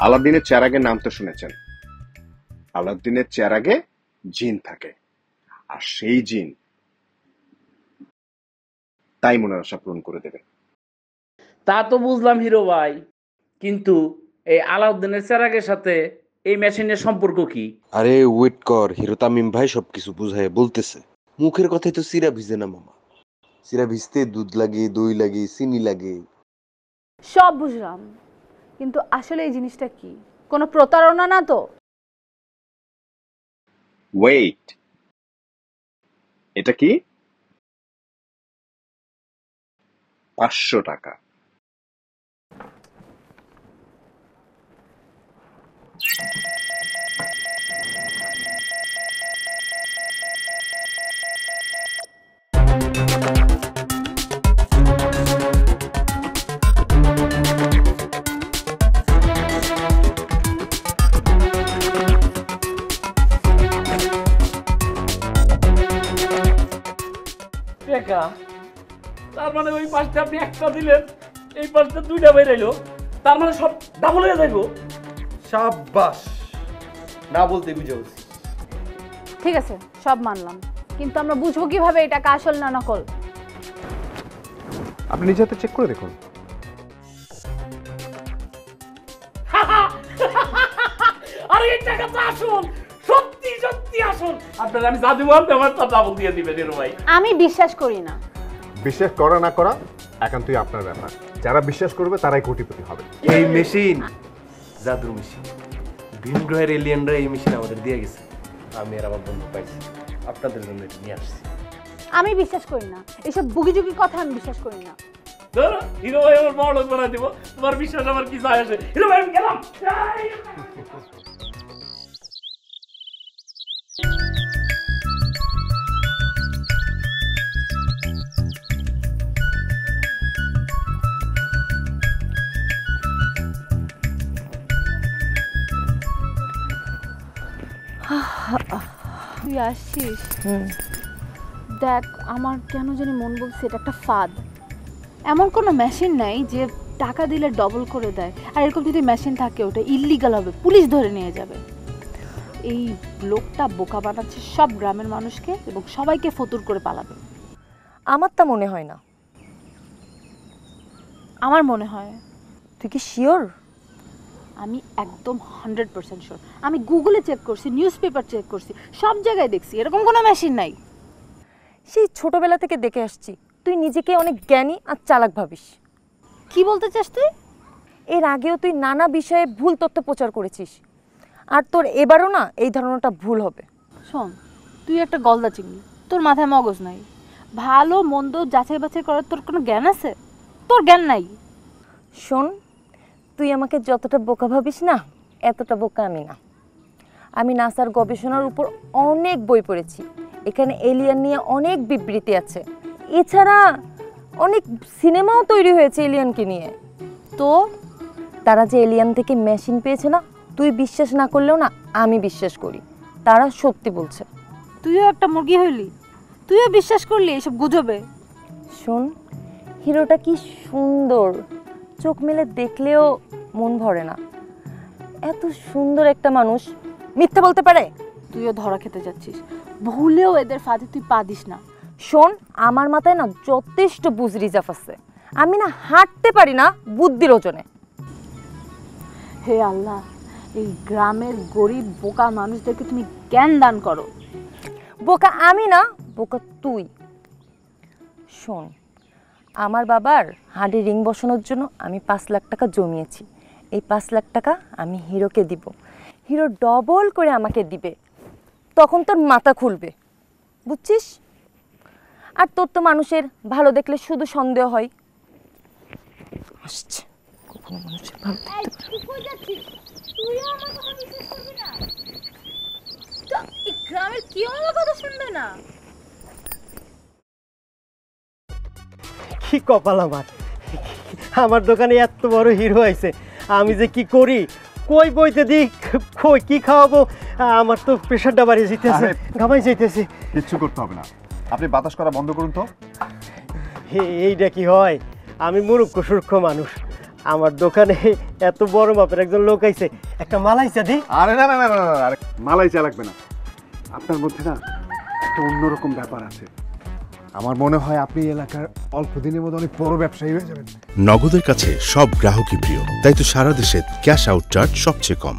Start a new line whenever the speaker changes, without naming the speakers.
আলাউদ্দিনের চেরাগের নাম তো শুনেছেন। আলাউদ্দিনের চেরাগে জিন থাকে, আর সেই জিন তাই মনের আশা পূরণ করে দেবে।
তা তো বুঝলাম হিরো ভাই, কিন্তু এই আলাউদ্দিনের চেরাগের সাথে এই মেশিনের সম্পর্ক কি?
আরে ওয়েট কর, হিরো তামিম ভাই সবকিছু বুঝায় বলতেছে। মুখের কথাই তো চিরা ভিজে না মামা। চিরা ভিজতে দুধ লাগে, দই লাগে, চিনি লাগে।
সব বুঝলাম, কিন্তু আসলে এই জিনিসটা কি? কোনো প্রতারণা না তো?
ওয়েট, এটা কি? 500 টাকা।
তার মানে ওই পাশটা আপনি একটা দিলেন, এই পাশটা দুইটা বেরাইলো, তার মানে সব ডাবল হয়ে যাইব।
সাব্বাস, না বলতে বুঝে বলছি।
ঠিক আছে, সব মানলাম, কিন্তু আমরা বুঝবো কিভাবে এটা আসল না নকল?
আপনি নিজে হাতে চেক করে দেখুন।
আরে এই টাকা তো আসল, সত্যি সত্যি আসল। আপনারা আমি যা দিব আপনি আমার সব ডাবল দিয়ে দিবেন হিরো ভাই।
আমি বিশ্বাস করি না।
বিশ্বাস করা না করা একান্তই আপনার ব্যাপার। যারা বিশ্বাস করবে তারাই কোটিপতি হবে।
এই মেশিন জাদুর মেশিন। ভিন গ্রহের এলিয়েনরা এই মেশিন আমাদের দিয়ে গেছে। আমি আর আমার বন্ধু পাইছি, আপনাদের জন্য এটা নিয়ে আসছি।
আমি বিশ্বাস করি না, এসব বুগিজুগি কথা আমি বিশ্বাস করি না।
ধরো হিরো ভাই আমার বড় লোক বানাই দিব, তোমার বিশ্বাস আমার কি যায় আসে? হিরো ভাই আমি গেলাম।
তুই আসছিস? দেখ, আমার কেন জানি মন বলছে এটা একটা ফাঁদ। এমন কোনো মেশিন নাই যে টাকা দিলে ডবল করে দেয়, আর এরকম যদি মেশিন থাকে ওটা ইল্লিগাল হবে, পুলিশ ধরে নিয়ে যাবে। এই লোকটা বোকা বানাচ্ছে সব গ্রামের মানুষকে এবং সবাইকে ফতুর করে পালাবে।
আমার তা মনে হয় না।
আমার মনে হয়।
তুই কি শিওর?
আমি একদম 100% শিওর। আমি গুগলে চেক করছি, নিউজ পেপার চেক করছি, সব জায়গায় দেখছি এরকম কোনো মেশিন নাই।
সেই ছোটবেলা থেকে দেখে আসছি তুই নিজেকে অনেক জ্ঞানী আর চালাক ভাবিস।
কি বলতে চাস তুই?
এর আগেও তুই নানা বিষয়ে ভুল তথ্য প্রচার করেছিস, আর তোর এবারও না এই ধারণাটা ভুল হবে।
শোন, তুই একটা গলদা চিংড়ি, তোর মাথায় মগজ নাই। ভালো মন্দ যাচাই বাছাই করার তোর কোনো জ্ঞান আছে? তোর জ্ঞান নাই।
শোন, তুই আমাকে যতটা বোকা ভাবিস না, এতটা বোকা আমি না। আমি নাসার গবেষণার উপর অনেক বই পড়েছি। এখানে এলিয়েন নিয়ে অনেক বিবৃতি আছে। এছাড়া অনেক সিনেমাও তৈরি হয়েছে এলিয়েনকে নিয়ে।
তো
তারা যে এলিয়েন থেকে মেশিন পেয়েছে না, তুই বিশ্বাস না করলেও না আমি বিশ্বাস করি তারা সত্যি বলছে।
তুইও একটা মুরগি হইলি, তুইও বিশ্বাস করলি এসব গুজবে?
শোন, হিরোটা কি সুন্দর, চোখ মেলে দেখলেও মন ভরে না। এত সুন্দর একটা মানুষ মিথ্যা বলতে পারে?
তুইও ধরা খেতে যাচ্ছিস, ভুলেও এদের ফাঁদে তুই পা দিস না।
শোন, আমার মাথায় না যথেষ্ট বুঝ রিজার্ভ আছে। আমি না হাঁটতে পারি না বুদ্ধির ওজনে।
হে আল্লাহ, এই গ্রামের গরিব বোকা মানুষদেরকে তুমি জ্ঞান দান করো।
বোকা আমি না, বোকা তুই। শোন, আমার বাবার হাড়ে রিং বসানোর জন্য আমি 5 লাখ টাকা জমিয়েছি। এই 5 লাখ টাকা আমি হিরোকে দিব, হিরো ডবল করে আমাকে দিবে। তখন তোর মাথা খুলবে, বুঝছিস? আর তোর তো মানুষের ভালো দেখলে শুধু সন্দেহ হয়। আসছে, কখনো মানুষের ভালো দেখতে
গ্রামের কেউ আমার কথা শুনবে না।
কি কপাল আমার, আমার দোকানে এত বড় হিরো আইছে, আমি যে কি করি, কই বইতে দিই, কই কি খাওয়াবো? আমার তো প্রেশারটা বাড়িয়ে যেতেছে, ঘামাই যাইতেছে।
কিচ্ছু করতে হবে না, আপনি বাতাস করা বন্ধ করুন তো।
এইটা কি হয়? আমি মূর্খ সূর্খ মানুষ, আমার দোকানে এত বড় মাপের একজন লোক আইছে, একটা মালাই চা দি।
আরে না না না না না, আরে মালাই চা লাগবে না। আপনার মধ্যে না একটা অন্যরকম ব্যাপার আছে। আমার মনে হয় আপনি এই এলাকার অল্প দিনের মধ্যে অনেক বড় ব্যবসায়ী হয়ে যাবেন।
নগদের কাছে সব গ্রাহকই প্রিয়, তাই তো সারা দেশে ক্যাশ আউট চার্জ সবচেয়ে কম।